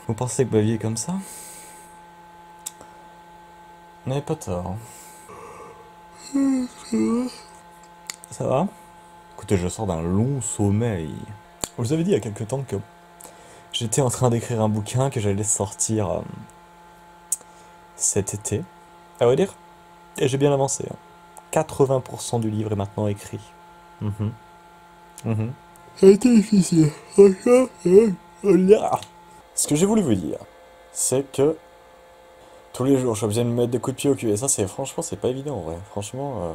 Vous pensez que ma vie est comme ça? Vous n'avez pas tort. Ça va? Écoutez, je sors d'un long sommeil. Je vous avais dit il y a quelque temps que j'étais en train d'écrire un bouquin que j'allais sortir cet été. À vrai dire, et j'ai bien avancé, hein. 80% du livre est maintenant écrit. Mhm. Mhm. Ça a été difficile. Ce que j'ai voulu vous dire, c'est que tous les jours, je suis obligé de me mettre des coups de pied au cul. Et ça, c'est franchement, c'est pas évident en vrai. Franchement,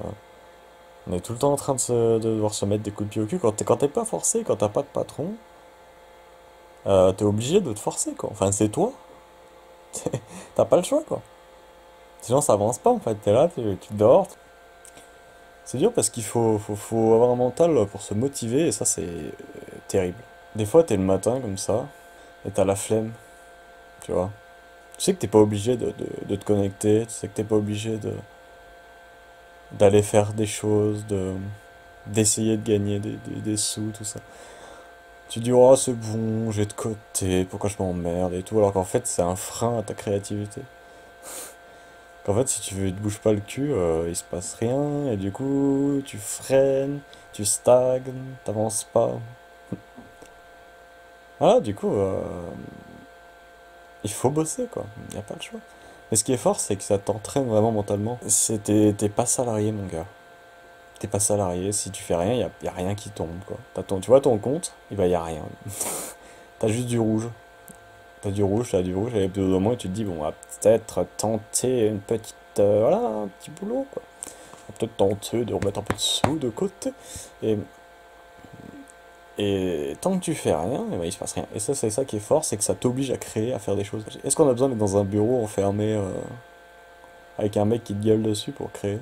on est tout le temps en train de devoir se mettre des coups de pied au cul. Quand t'es pas forcé, quand t'as pas de patron, t'es obligé de te forcer, quoi. Enfin, c'est toi. T'as pas le choix, quoi. Sinon, ça avance pas, en fait. T'es là, tu dors. C'est dur parce qu'il faut avoir un mental pour se motiver, et ça, c'est terrible. Des fois, t'es le matin, comme ça, et t'as la flemme, tu vois. Tu sais que t'es pas obligé de te connecter, tu sais que t'es pas obligé d'aller faire des choses, d'essayer de gagner des sous, tout ça. Tu dis, oh, c'est bon, j'ai de côté, pourquoi je m'emmerde et tout, alors qu'en fait, c'est un frein à ta créativité. Qu'en fait, si tu te bouges pas le cul, il se passe rien, et du coup, tu freines, tu stagnes, t'avances pas. Voilà, du coup, il faut bosser, quoi, il n'y a pas le choix. Mais ce qui est fort, c'est que ça t'entraîne vraiment mentalement. T'es pas salarié, mon gars. T'es pas salarié, si tu fais rien, y a rien qui tombe, quoi. Tu vois ton compte, et bah y a rien. T'as juste du rouge. T'as du rouge, et puis au moment où tu te dis, bon, on va peut-être tenter une petite, voilà, un petit boulot, quoi. On va peut-être tenter de remettre un peu de sous de côté. Et, et tant que tu fais rien, et ben, il se passe rien. Et ça, c'est ça qui est fort, c'est que ça t'oblige à créer, à faire des choses. Est-ce qu'on a besoin d'être dans un bureau enfermé, avec un mec qui te gueule dessus pour créer?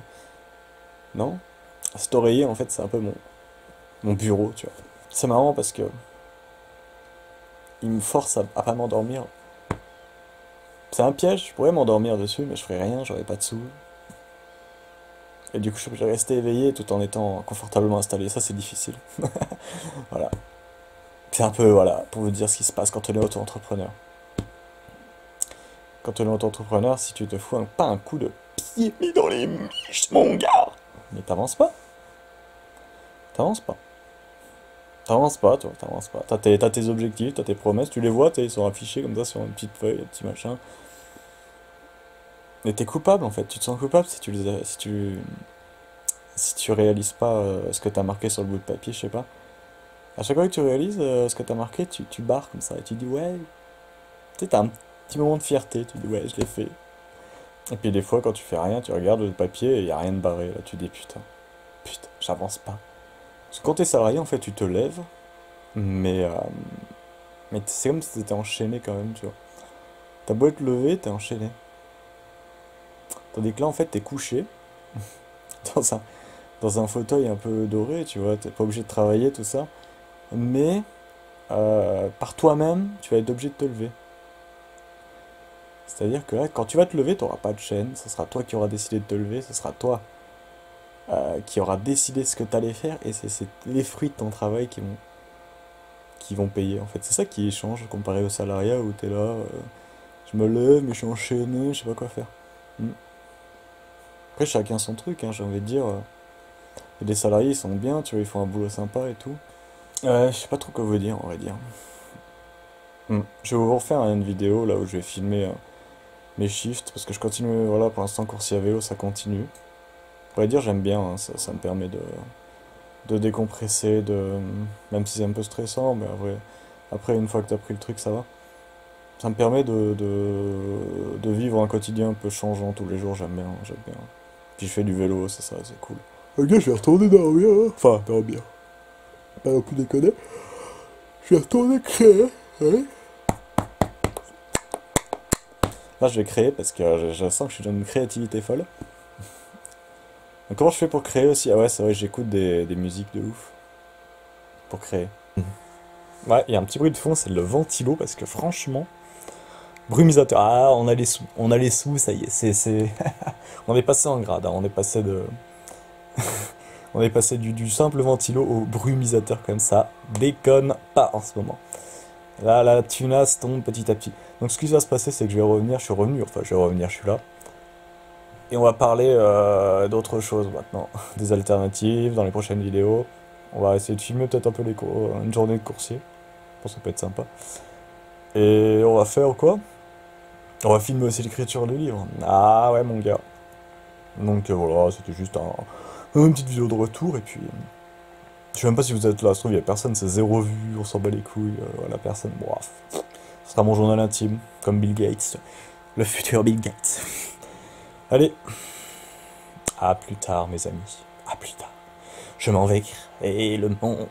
Non? Cet oreiller, en fait, c'est un peu mon bureau, tu vois. C'est marrant parce que il me force à pas m'endormir. C'est un piège, je pourrais m'endormir dessus, mais je ferais rien, j'aurais pas de sous. Et du coup, je suis obligé de rester éveillé tout en étant confortablement installé. Ça, c'est difficile. Voilà. C'est un peu, voilà, pour vous dire ce qui se passe quand on est auto-entrepreneur. Quand on est auto-entrepreneur, si tu te fous pas un coup de pied mis dans les miches, mon gars, mais t'avances pas. T'avances pas. T'avances pas, toi, t'avances pas. T'as tes objectifs, t'as tes promesses, tu les vois, ils sont affichés comme ça sur une petite feuille, un petit machin. Mais t'es coupable en fait, tu te sens coupable si tu réalises pas ce que t'as marqué sur le bout de papier, je sais pas. À chaque fois que tu réalises ce que t'as marqué, tu barres comme ça et tu dis ouais. Tu sais, t'as un petit moment de fierté, tu dis ouais, je l'ai fait. Et puis des fois, quand tu fais rien, tu regardes le papier et y a rien de barré. Là, tu dis putain, j'avance pas. Parce que quand t'es salarié, en fait, tu te lèves, mais, euh, mais c'est comme si t'étais enchaîné quand même, tu vois. T'as beau être levé, t'es enchaîné. Tandis que là, en fait, t'es couché dans un fauteuil un peu doré, tu vois. T'es pas obligé de travailler, tout ça. Mais par toi-même, tu vas être obligé de te lever. C'est-à-dire que là, quand tu vas te lever, t'auras pas de chaîne. Ce sera toi qui auras décidé de te lever. Ce sera toi qui auras décidé ce que t'allais faire. Et c'est les fruits de ton travail qui vont payer, en fait. C'est ça qui change comparé au salariat où t'es là. Je me lève, mais je suis enchaîné, je sais pas quoi faire. Hmm. Après, chacun son truc, hein, j'ai envie de dire. Et les salariés, ils sont bien, tu vois, ils font un boulot sympa et tout. Je sais pas trop quoi vous dire, on va dire. Je vais vous refaire une vidéo là où je vais filmer mes shifts parce que je continue, voilà, pour l'instant, coursier à vélo, ça continue. On va dire, j'aime bien, hein, ça me permet de décompresser, même si c'est un peu stressant, mais après, une fois que t'as pris le truc, ça va. Ça me permet de vivre un quotidien un peu changeant tous les jours, j'aime bien, j'aime bien. Puis je fais du vélo, c'est ça, c'est cool. Ok, je vais retourner dormir, hein. Enfin, dormir. Pas non plus déconner. Je vais retourner créer, hein. Là, je vais créer parce que je sens que je suis dans une créativité folle. Donc, comment je fais pour créer aussi? Ah ouais, c'est vrai, j'écoute des musiques de ouf pour créer. Ouais, il y a un petit bruit de fond, c'est le ventilo parce que franchement, brumisateur. Ah, on a les sous, ça y est, on est passé en grade, hein, on est passé On est passé du simple ventilo au brumisateur comme ça. Déconne pas en ce moment. Là, la tunasse tombe petit à petit. Donc ce qui va se passer, c'est que je vais revenir, je suis revenu, enfin je vais revenir, je suis là. Et on va parler d'autres choses maintenant. Des alternatives dans les prochaines vidéos. On va essayer de filmer peut-être un peu une journée de coursier. Je pense que ça peut être sympa. Et on va faire quoi? On va filmer aussi l'écriture du livre. Ah ouais mon gars. Donc voilà, c'était juste une petite vidéo de retour et puis... Je sais même pas si vous êtes là, ça se trouve, il y a personne, c'est zéro vue, on s'en bat les couilles, voilà, personne. Bref. Ce sera mon journal intime, comme Bill Gates. Le futur Bill Gates. Allez. À plus tard, mes amis. À plus tard. Je m'en vais créer le monde.